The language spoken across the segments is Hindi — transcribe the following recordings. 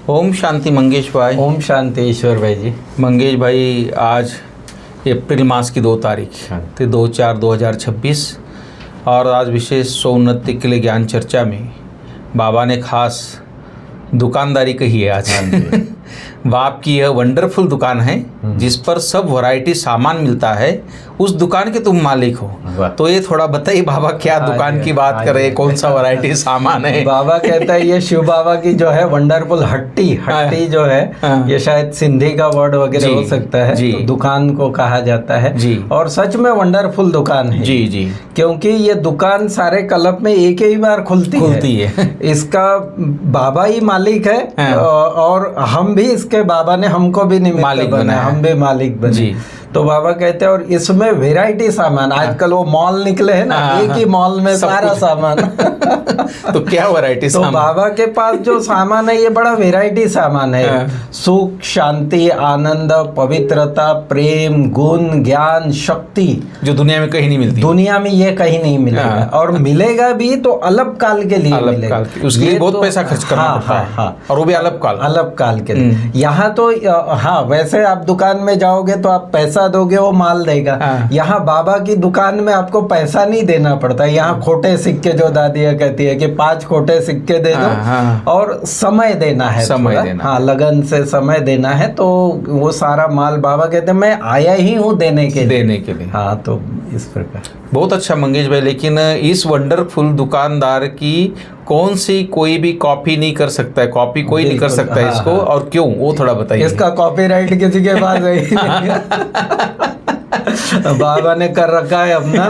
ओम शांति मंगेश भाई। ओम शांति ईश्वर भाई जी। मंगेश भाई, आज अप्रैल मास की 2 तारीख तो 2/4/2026 और आज विशेष सोन्नति के लिए ज्ञान चर्चा में बाबा ने खास दुकानदारी कही है आज। बाप की यह वंडरफुल दुकान है जिस पर सब वैरायटी सामान मिलता है, उस दुकान के तुम मालिक हो। तो ये थोड़ा बताइए बाबा, क्या दुकान की बात कर रहे हैं, कौन सा वैरायटी सामान है? बाबा कहता है ये शिव बाबा की जो है वंडरफुल हट्टी जो है, ये शायद सिंधी का वर्ड वगैरह हो सकता है, तो दुकान को कहा जाता है जी। और सच में वंडरफुल दुकान है जी जी, क्योंकि ये दुकान सारे क्लब में एक ही बार खुलती है। इसका बाबा ही मालिक है और हम भी इसके बाबा ने हमको भी निमित्त बनाया, हम भी मालिक बने। तो बाबा कहते हैं और इसमें वैरायटी सामान, आजकल वो मॉल निकले हैं ना, एक ही मॉल में सारा सामान। तो क्या वैरायटी तो बाबा के पास जो सामान है ये बड़ा वैरायटी सामान है। सुख, शांति, आनंद, पवित्रता, प्रेम, गुण, ज्ञान, शक्ति, जो दुनिया में कहीं नहीं मिलती। दुनिया में ये कहीं नहीं मिलेगा और मिलेगा भी तो अलग काल के लिए मिलेगा। उसके लिए बहुत पैसा खर्च करना पड़ता है और वो भी अलग काल के लिए। यहाँ तो हाँ, वैसे आप दुकान में जाओगे तो आप पैसा दोगे, वो माल देगा। यहाँ बाबा की दुकान में आपको पैसा नहीं देना पड़ता। यहाँ खोटे सिक्के, जो दादियाँ कहती है कि 5 खोटे सिक्के दे दो और समय देना है, हाँ, लगन से समय देना है। तो वो सारा माल बाबा कहते हैं मैं आया ही हूँ देने के लिए। हाँ, तो इस प्रकार बहुत अच्छा मंगेश भाई। लेकिन इस वंडरफुल दुकानदार की कौन सी कोई भी कॉपी नहीं कर सकता है, कॉपी कोई नहीं कर सकता है इसको, और क्यों, वो थोड़ा बताइए। इसका कॉपीराइट किसी के पास है बाबा ने कर रखा है अपना,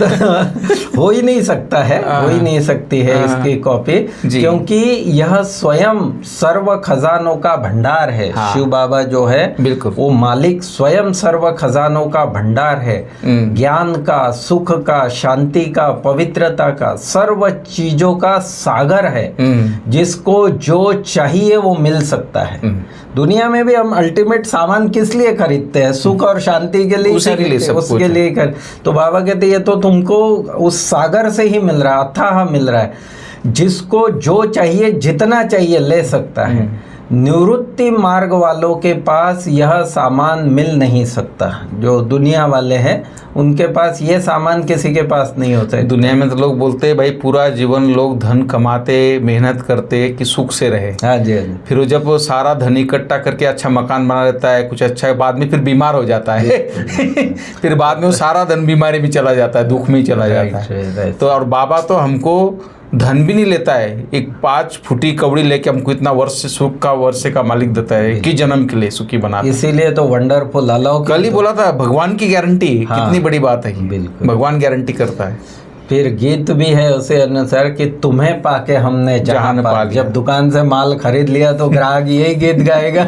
तो हो ही नहीं सकता है, हो ही नहीं सकती है इसकी कॉपी, क्योंकि यह स्वयं सर्व खजानों का भंडार है। शिव बाबा जो है बिल्कुल वो मालिक स्वयं सर्व खजानों का भंडार है। ज्ञान का, सुख का, शांति का, पवित्रता का, सर्व चीजों का सागर है, जिसको जो चाहिए वो मिल सकता है। दुनिया में भी हम अल्टीमेट सामान किस लिए खरीदते हैं? सुख और शांति के लिए, उसके लिए कर। तो बाबा कहते ये तो तुमको उस सागर से ही मिल रहा है, अथाह मिल रहा है। जिसको जो चाहिए, जितना चाहिए ले सकता है। निवृत्ति मार्ग वालों के पास यह सामान मिल नहीं सकता। जो दुनिया वाले हैं उनके पास ये सामान किसी के पास नहीं होता है। दुनिया में तो लोग बोलते हैं भाई पूरा जीवन लोग धन कमाते, मेहनत करते कि सुख से रहे। हाँ जी, हाँ जी। फिर वो जब सारा धन इकट्ठा करके अच्छा मकान बना लेता है, कुछ अच्छा, बाद में फिर बीमार हो जाता है फिर बाद में वो सारा धन बीमारी में चला जाता है, दुख में ही चला जाता है। तो और बाबा तो हमको धन भी नहीं लेता है, एक 5 फुटी कौड़ी लेके हमको इतना वर्ष सुख का वर्ष का मालिक देता है कि जन्म के लिए सुखी बनाता है। इसीलिए तो वंडरफुल अलाउ, कल ही बोला था भगवान की गारंटी। कितनी बड़ी बात है, बिल्कुल भगवान गारंटी करता है। फिर गीत भी है उसे अनुसार कि तुम्हें पाके हमने जहान पा लिया। जब दुकान से माल खरीद लिया तो ग्राहक यही गीत गाएगा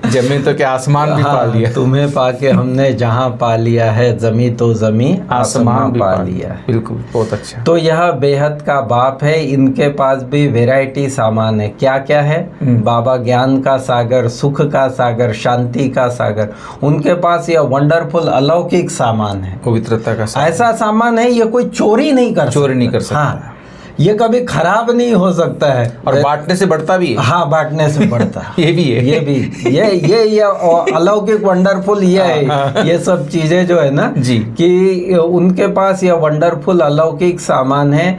जमीन तो क्या आसमान भी पा लिया। तुम्हें पाके हमने जहां पा लिया है, जमी तो जमी आसमान भी पा लिया है। बिल्कुल, बहुत अच्छा। तो यह बेहद का बाप है। इनके पास भी वैरायटी सामान है। क्या क्या है? बाबा ज्ञान का सागर, सुख का सागर, शांति का सागर। उनके पास यह वंडरफुल अलौकिक सामान है, पवित्रता का सागर। ऐसा सामान है ये कोई चोरी नहीं कर सकता। हाँ, ये कभी खराब नहीं हो सकता है और बांटने से बढ़ता भी है। हाँ, बांटने से बढ़ता है ये भी है, ये अलौकिक वंडरफुल ये है। ये सब चीजें जो है ना जी, कि उनके पास ये वंडरफुल अलौकिक सामान है।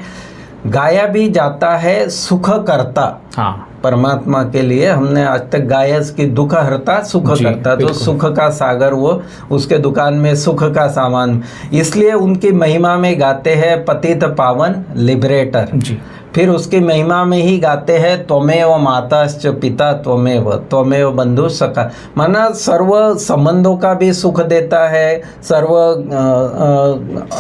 गाया भी जाता है सुख करता। हाँ, परमात्मा के लिए हमने आज तक गाया कि दुख हरता सुख करता। तो सुख का सागर वो, उसके दुकान में सुख का सामान, इसलिए उनकी महिमा में गाते हैं पतित पावन लिबरेटर जी। फिर उसकी महिमा में ही गाते हैं त्वमेव माताश्च पिता त्वमेव बंधु सखा। माना सर्व संबंधों का भी सुख देता है, सर्व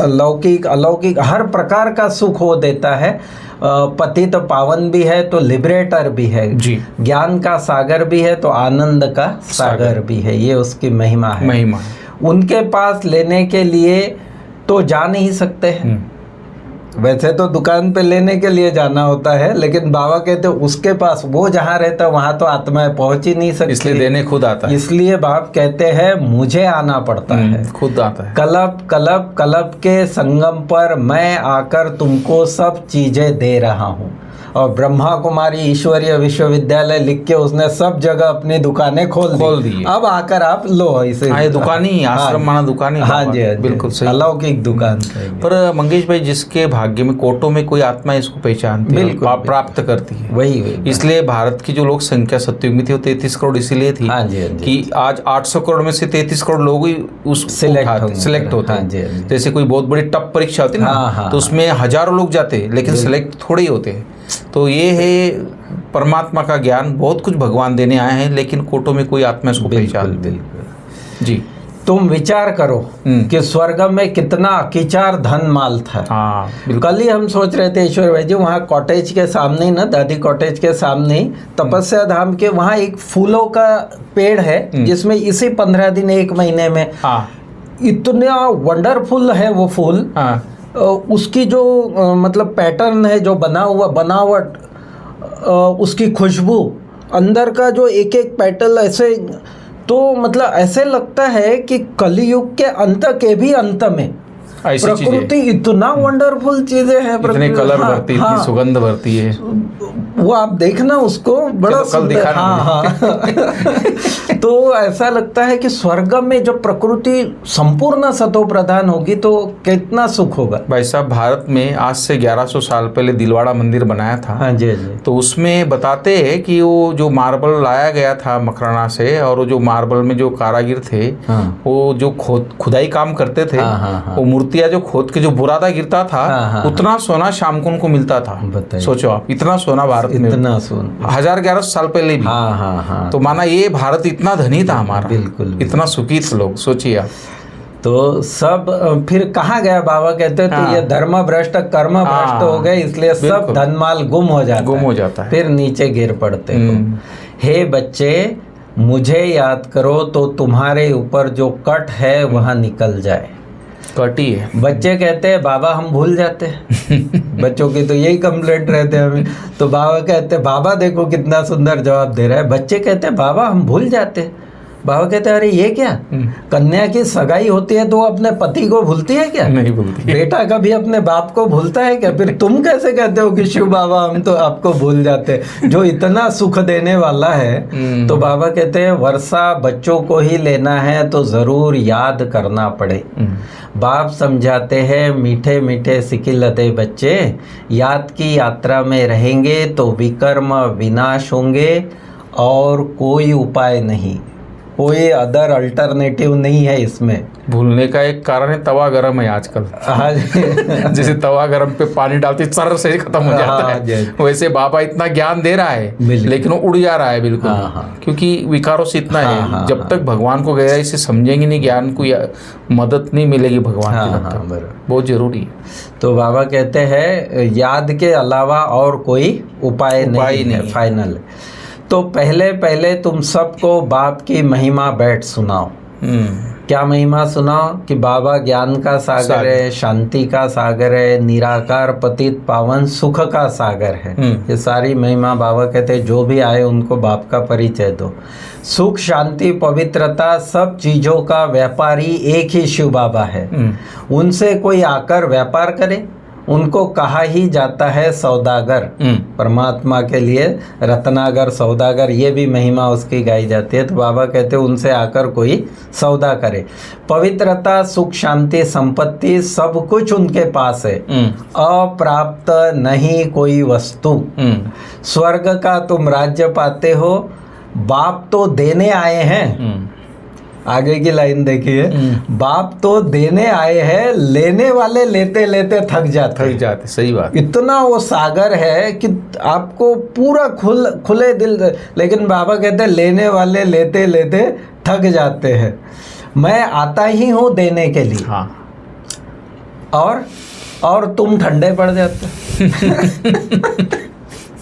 लौकिक अलौकिक हर प्रकार का सुख वो देता है। पतित पावन भी है तो लिबरेटर भी है जी। ज्ञान का सागर भी है तो आनंद का सागर भी है। ये उसकी महिमा है। उनके पास लेने के लिए तो जा नहीं सकते हैं। वैसे तो दुकान पे लेने के लिए जाना होता है, लेकिन बाबा कहते उसके पास, वो जहाँ रहता है वहाँ तो आत्माएं पहुँच ही नहीं सकती, इसलिए देने खुद आता है। इसलिए बाप कहते हैं मुझे आना पड़ता है, खुद आता है। कलब के संगम पर मैं आकर तुमको सब चीजें दे रहा हूँ। और ब्रह्मा कुमारी ईश्वरीय विश्वविद्यालय लिख के उसने सब जगह अपनी दुकानें खोल दी। अब आकर आप लो इसे। हाँ, ये दुकान ही आश्रम माना दुकान ही। हाँ जी, बिल्कुल सही, अलौकिक दुकान। पर मंगेश भाई, जिसके भाग्य में कोटों में कोई आत्मा इसको पहचानती है, प्राप्त करती है, वही इसलिए भारत की जो लोक संख्या सतयुग में थी वो 33 करोड़ इसीलिए थी। हाँ जी, कि आज 800 करोड़ में से 33 करोड़ लोग ही उस सिलेक्ट होते हैं। जैसे कोई बहुत बड़ी टफ परीक्षा होती है ना, तो उसमें हजारों लोग जाते हैं लेकिन सिलेक्ट थोड़े ही होते हैं। तो ये है परमात्मा का ज्ञान, बहुत कुछ भगवान देने आए हैं, लेकिन कोटों में कोई आत्मा इसको पहचानती है। जी, तुम विचार करो कि स्वर्ग में कितना अकिचार धन माल था। कल ही हम सोच रहे थे ईश्वर भाई जी, वहाँ कॉटेज के सामने ही ना, दादी कॉटेज के सामने ही तपस्या धाम के वहाँ एक फूलों का पेड़ है जिसमें इसी 15 दिन 1 महीने में इतना वंडरफुल है वो फूल। उसकी जो मतलब पैटर्न है, जो बनावट, उसकी खुशबू, अंदर का जो एक एक पेटल ऐसे, तो मतलब ऐसे लगता है कि कलियुग के अंत के भी अंत में प्रकृति इतना वंडरफुल चीजें हैं, इतने कलर भरती, इतनी सुगंध भरती है। वो आप देखना उसको, बड़ा सुंदर। तो ऐसा लगता है कि स्वर्ग में जब प्रकृति संपूर्ण सतो प्रधान होगी तो कितना सुख होगा। भाई साहब, भारत में आज से 1100 साल पहले दिलवाड़ा मंदिर बनाया था। हाँ जी, जी। तो उसमें बताते हैं कि वो जो मार्बल लाया गया था मकराना से, और वो जो मार्बल में जो कारागिर थे, वो जो खुदाई काम करते थे, वो मूर्तियां जो खोद के जो बुरादा गिरता था, उतना सोना शाम को उनको मिलता था। सोचो आप, इतना सोना भारत में, इतना सोना 1100 साल पहले भी। तो माना ये भारत इतना धनी था हमारा, बिल्कुल इतना सुखी थे लोग, सोचिए आप। तो सब फिर कहाँ गया बाबा कहते हैं, तो ये धर्म भ्रष्ट कर्म भ्रष्ट हो गए, इसलिए सब धनमाल गुम हो जाता है, फिर नीचे गिर पड़ते हो। हे बच्चे, मुझे याद करो तो तुम्हारे ऊपर जो कट है वह निकल जाए। कटी है। बच्चे कहते हैं बाबा हम भूल जाते हैं। बच्चों की तो यही कंप्लेंट रहते हैं हमें। तो बाबा कहते हैं, बाबा देखो कितना सुंदर जवाब दे रहा है। बच्चे कहते हैं बाबा हम भूल जाते हैं। बाबा कहते हैं अरे ये क्या, कन्या की सगाई होती है तो अपने पति को भूलती है क्या? नहीं भूलती। बेटा कभी अपने बाप को भूलता है क्या? फिर तुम कैसे कहते हो कि शिव बाबा हम तो आपको भूल जाते हैं, जो इतना सुख देने वाला है। तो बाबा कहते हैं वर्षा बच्चों को ही लेना है तो जरूर याद करना पड़े। बाप समझाते हैं मीठे मीठे सिकिलते बच्चे, याद की यात्रा में रहेंगे तो विकर्म विनाश होंगे और कोई उपाय नहीं, कोई अदर अल्टरनेटिव नहीं है इसमें। भूलने का एक कारण है तवा गरम है आजकल। जैसे तवा गरम पे पानी डालते सर से खत्म हो जाता है, वैसे बाबा इतना ज्ञान दे रहा है लेकिन वो उड़ जा रहा है बिल्कुल। क्योंकि विकारों से इतना है, जब तक भगवान को गहराई से समझेंगे नहीं, ज्ञान को मदद नहीं मिलेगी भगवान की, बहुत जरूरी है। तो बाबा कहते हैं याद के अलावा और कोई उपाय नहीं है, फाइनल। तो पहले तुम सबको बाप की महिमा बैठ सुनाओ। क्या महिमा सुनाओ? कि बाबा ज्ञान का सागर है, शांति का सागर है, निराकार पतित पावन सुख का सागर है। ये सारी महिमा बाबा कहते हैं जो भी आए उनको बाप का परिचय दो। सुख शांति पवित्रता सब चीजों का व्यापारी एक ही शिव बाबा है। उनसे कोई आकर व्यापार करे, उनको कहा ही जाता है सौदागर। परमात्मा के लिए रत्नागर सौदागर, ये भी महिमा उसकी गाई जाती है। तो बाबा कहते हैं उनसे आकर कोई सौदा करे। पवित्रता सुख शांति संपत्ति सब कुछ उनके पास है, अप्राप्त नहीं कोई वस्तु। स्वर्ग का तुम राज्य पाते हो, बाप तो देने आए हैं। आगे की लाइन देखिए, बाप तो देने आए हैं, लेने वाले लेते लेते थक जाते। सही बात। इतना वो सागर है कि आपको पूरा खुले दिल, लेकिन बाबा कहते हैं लेने वाले लेते लेते थक जाते हैं। मैं आता ही हूँ देने के लिए। और तुम ठंडे पड़ जाते।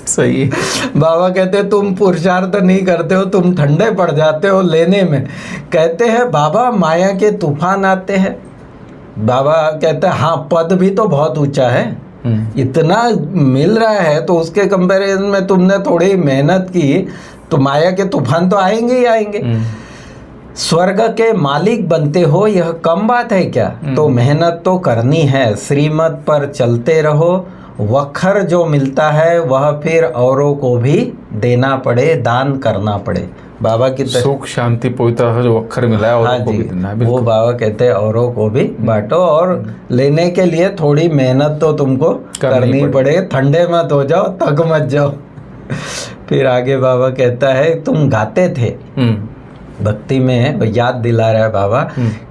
सही है। बाबा कहते हैं तुम पुरुषार्थ नहीं करते हो, तुम ठंडे पड़ जाते हो लेने में। कहते हैं बाबा माया के तूफान आते हैं। बाबा कहते हैं हाँ पद भी तो बहुत ऊंचा है, इतना मिल रहा है तो उसके कंपैरिजन में तुमने थोड़ी मेहनत की तो माया के तूफान तो आएंगे ही आएंगे। स्वर्ग के मालिक बनते हो यह कम बात है क्या? तो मेहनत तो करनी है, श्रीमत पर चलते रहो, वखर जो मिलता है वह फिर औरों को भी देना पड़े, दान करना पड़े। बाबा की सुख शांति पवित्रता जो अक्षर मिला है औरों को भी देना है। वो बाबा कहते हैं औरों को भी बांटो, और लेने के लिए थोड़ी मेहनत तो तुमको करनी पड़े, ठंडे मत हो जाओ, थक मत जाओ। फिर आगे बाबा कहता है तुम गाते थे भक्ति में, याद दिला रहा है बाबा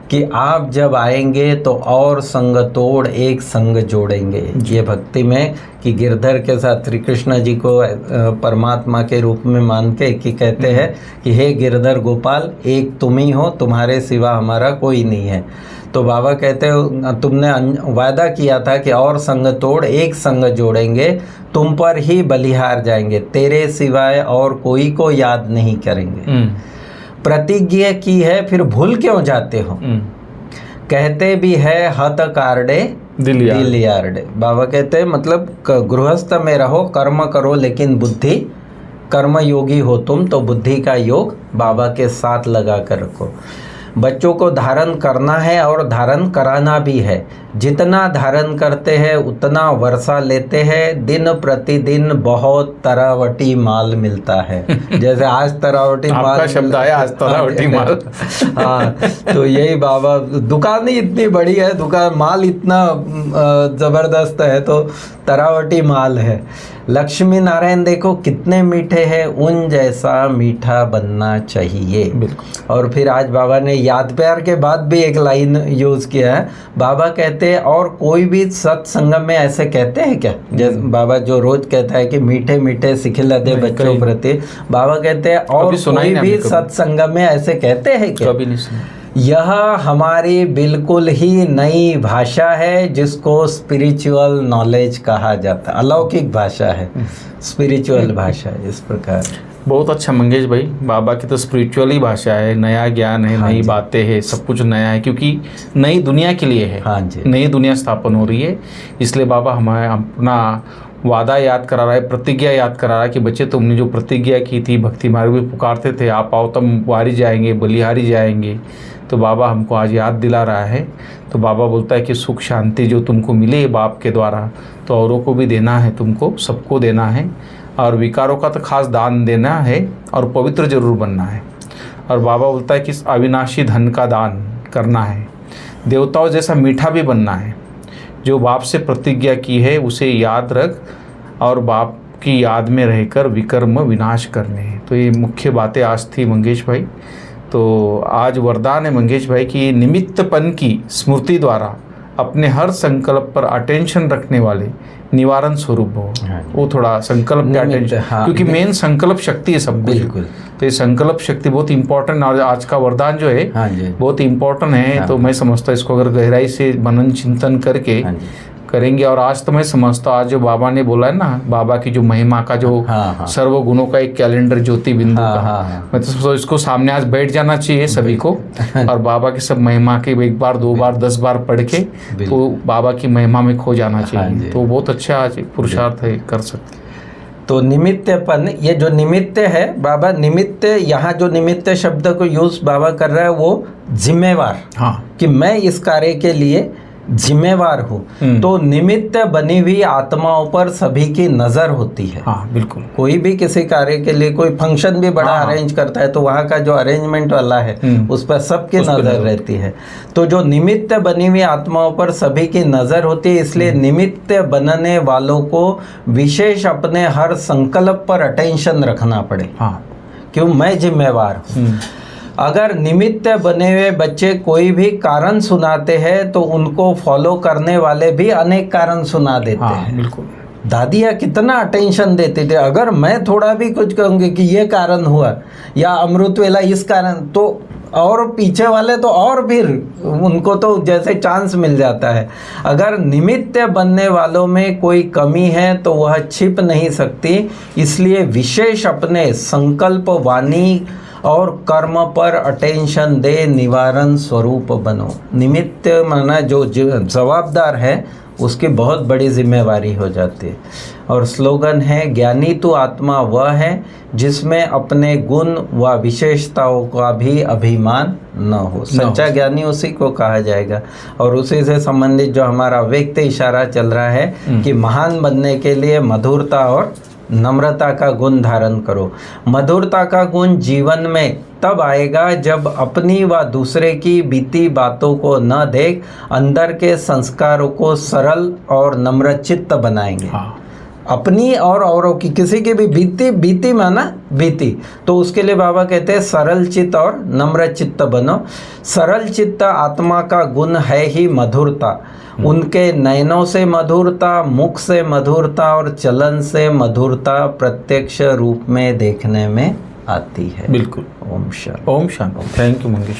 कि आप जब आएंगे तो और संग तोड़ एक संग जोड़ेंगे। ये भक्ति में कि गिरधर के साथ श्री कृष्ण जी को परमात्मा के रूप में मान के कि कहते हैं कि हे गिरधर गोपाल, एक तुम ही हो, तुम्हारे सिवा हमारा कोई नहीं है। तो बाबा कहते हो तुमने वादा किया था कि और संग तोड़ एक संग जोड़ेंगे, तुम पर ही बलिहार जाएंगे, तेरे सिवाय और कोई को याद नहीं करेंगे। प्रतिज्ञा की है फिर भूल क्यों जाते हो, कहते भी है हत कार्डे दिल यार्डे। बाबा कहते हैं मतलब गृहस्थ में रहो, कर्म करो, लेकिन बुद्धि, कर्म योगी हो तुम तो बुद्धि का योग बाबा के साथ लगा कर रखो। बच्चों को धारण करना है और धारण कराना भी है, जितना धारण करते हैं उतना वर्षा लेते हैं, दिन प्रतिदिन बहुत तरावटी माल मिलता है। जैसे आज तरावटी माल, आपका शब्द आया आज तरावटी माल। हाँ, तो यही बाबा, दुकान ही इतनी बड़ी है, दुकान माल इतना जबरदस्त है, तो तरावटी माल है। लक्ष्मी नारायण देखो कितने मीठे हैं, उन जैसा मीठा बनना चाहिए। बिल्कुल। और फिर आज बाबा ने याद प्यार के बाद भी एक लाइन यूज किया है। बाबा कहते हैं और कोई भी सत्संगम में ऐसे कहते हैं क्या, जैसे बाबा जो रोज कहता है कि मीठे मीठे सिखिला दे बच्चों प्रति, बाबा कहते हैं और कोई भी सत्संगम में ऐसे कहते हैं क्या? कभी नहीं सुना। यह हमारी बिल्कुल ही नई भाषा है जिसको स्पिरिचुअल नॉलेज कहा जाता है। अलौकिक भाषा है, स्पिरिचुअल भाषा है। इस प्रकार बहुत अच्छा मंगेश भाई, बाबा की तो स्पिरिचुअल ही भाषा है, नया ज्ञान है, नई बातें हैं, सब कुछ नया है, क्योंकि नई दुनिया के लिए है। हाँ जी, नई दुनिया स्थापन हो रही है, इसलिए बाबा हमें अपना वादा याद करा रहा है, प्रतिज्ञा याद करा रहा है कि बच्चे तुमने जो प्रतिज्ञा की थी, भक्ति मार्ग में पुकारते थे, आप आओ तुम वारी जाएंगे, बलिहारी जाएंगे, तो बाबा हमको आज याद दिला रहा है। तो बाबा बोलता है कि सुख शांति जो तुमको मिले बाप के द्वारा, तो औरों को भी देना है, तुमको सबको देना है, और विकारों का तो खास दान देना है, और पवित्र जरूर बनना है। और बाबा बोलता है कि अविनाशी धन का दान करना है, देवताओं जैसा मीठा भी बनना है, जो बाप से प्रतिज्ञा की है उसे याद रख, और बाप की याद में रहकर विकर्म विनाश करने हैं। तो ये मुख्य बातें आज थी मंगेश भाई। तो आज वरदान है मंगेश भाई की निमित्तपन की स्मृति द्वारा अपने हर संकल्प पर अटेंशन रखने वाले निवारण स्वरूप हो। वो थोड़ा संकल्प के अटेंशन, क्योंकि मेन संकल्प शक्ति है सब कुछ। बिल्कुल। तो ये संकल्प शक्ति बहुत इंपॉर्टेंट, और आज का वरदान जो है बहुत इंपॉर्टेंट है। तो मैं समझता हूँ इसको अगर गहराई से मनन चिंतन करके करेंगे, और आज तो मैं समझता हूँ आज जो बाबा ने बोला है ना, बाबा की जो महिमा का जो सर्व गुणों का एक कैलेंडर ज्योति बिंदु का, मैं तो सोचता इसको सामने आज बैठ जाना चाहिए सभी को, और बाबा की सब महिमा के एक बार 2 बार 10 बार पढ़ के तो बाबा की महिमा में खो जाना चाहिए। तो बहुत अच्छा आज पुरुषार्थ है, कर सकते। तो निमित्तपन, ये जो निमित्त है बाबा, निमित्त, यहाँ जो निमित्त शब्द को यूज बाबा कर रहा है वो जिम्मेवार, कि मैं इस कार्य के लिए जिम्मेवार हूँ। तो निमित्त बनी हुई आत्माओं पर सभी की नजर होती है। हाँ बिल्कुल। कोई भी किसी कार्य के लिए कोई फंक्शन भी बड़ा अरेंज करता है तो वहाँ का जो अरेंजमेंट वाला है उस पर सबकी नजर रहती है। तो जो निमित्त बनी हुई आत्माओं पर सभी की नजर होती है, इसलिए निमित्त बनने वालों को विशेष अपने हर संकल्प पर अटेंशन रखना पड़े। क्यों? मैं जिम्मेवार हूँ। अगर निमित्त बने हुए बच्चे कोई भी कारण सुनाते हैं तो उनको फॉलो करने वाले भी अनेक कारण सुना देते हैं। बिल्कुल। दादियाँ कितना अटेंशन देते थे, अगर मैं थोड़ा भी कुछ कहूँगी कि ये कारण हुआ या अमृत वेला इस कारण, तो और पीछे वाले तो और फिर उनको तो जैसे चांस मिल जाता है। अगर निमित्त बनने वालों में कोई कमी है तो वह छिप नहीं सकती, इसलिए विशेष अपने संकल्प, वाणी और कर्म पर अटेंशन दे, निवारण स्वरूप बनो। निमित्त माना जो जवाबदार है उसकी बहुत बड़ी जिम्मेवारी हो जाती है। और स्लोगन है, ज्ञानी तो आत्मा वह है जिसमें अपने गुण व विशेषताओं का भी अभिमान न हो। सच्चा ज्ञानी उसी को कहा जाएगा। और उसी से संबंधित जो हमारा व्यक्त इशारा चल रहा है कि महान बनने के लिए मधुरता और नम्रता का गुण धारण करो। मधुरता का गुण जीवन में तब आएगा जब अपनी व दूसरे की बीती बातों को न देख अंदर के संस्कारों को सरल और नम्रचित्त बनाएंगे। अपनी और औरों की, किसी की भी बीती माना बीती, तो उसके लिए बाबा कहते हैं सरल चित्त और नम्र चित्त बनो। सरल चित्त आत्मा का गुण है ही मधुरता। उनके नयनों से मधुरता, मुख से मधुरता और चलन से मधुरता प्रत्यक्ष रूप में देखने में आती है। बिल्कुल। ओम शांति। ओम शांति। Thank you Mangesh.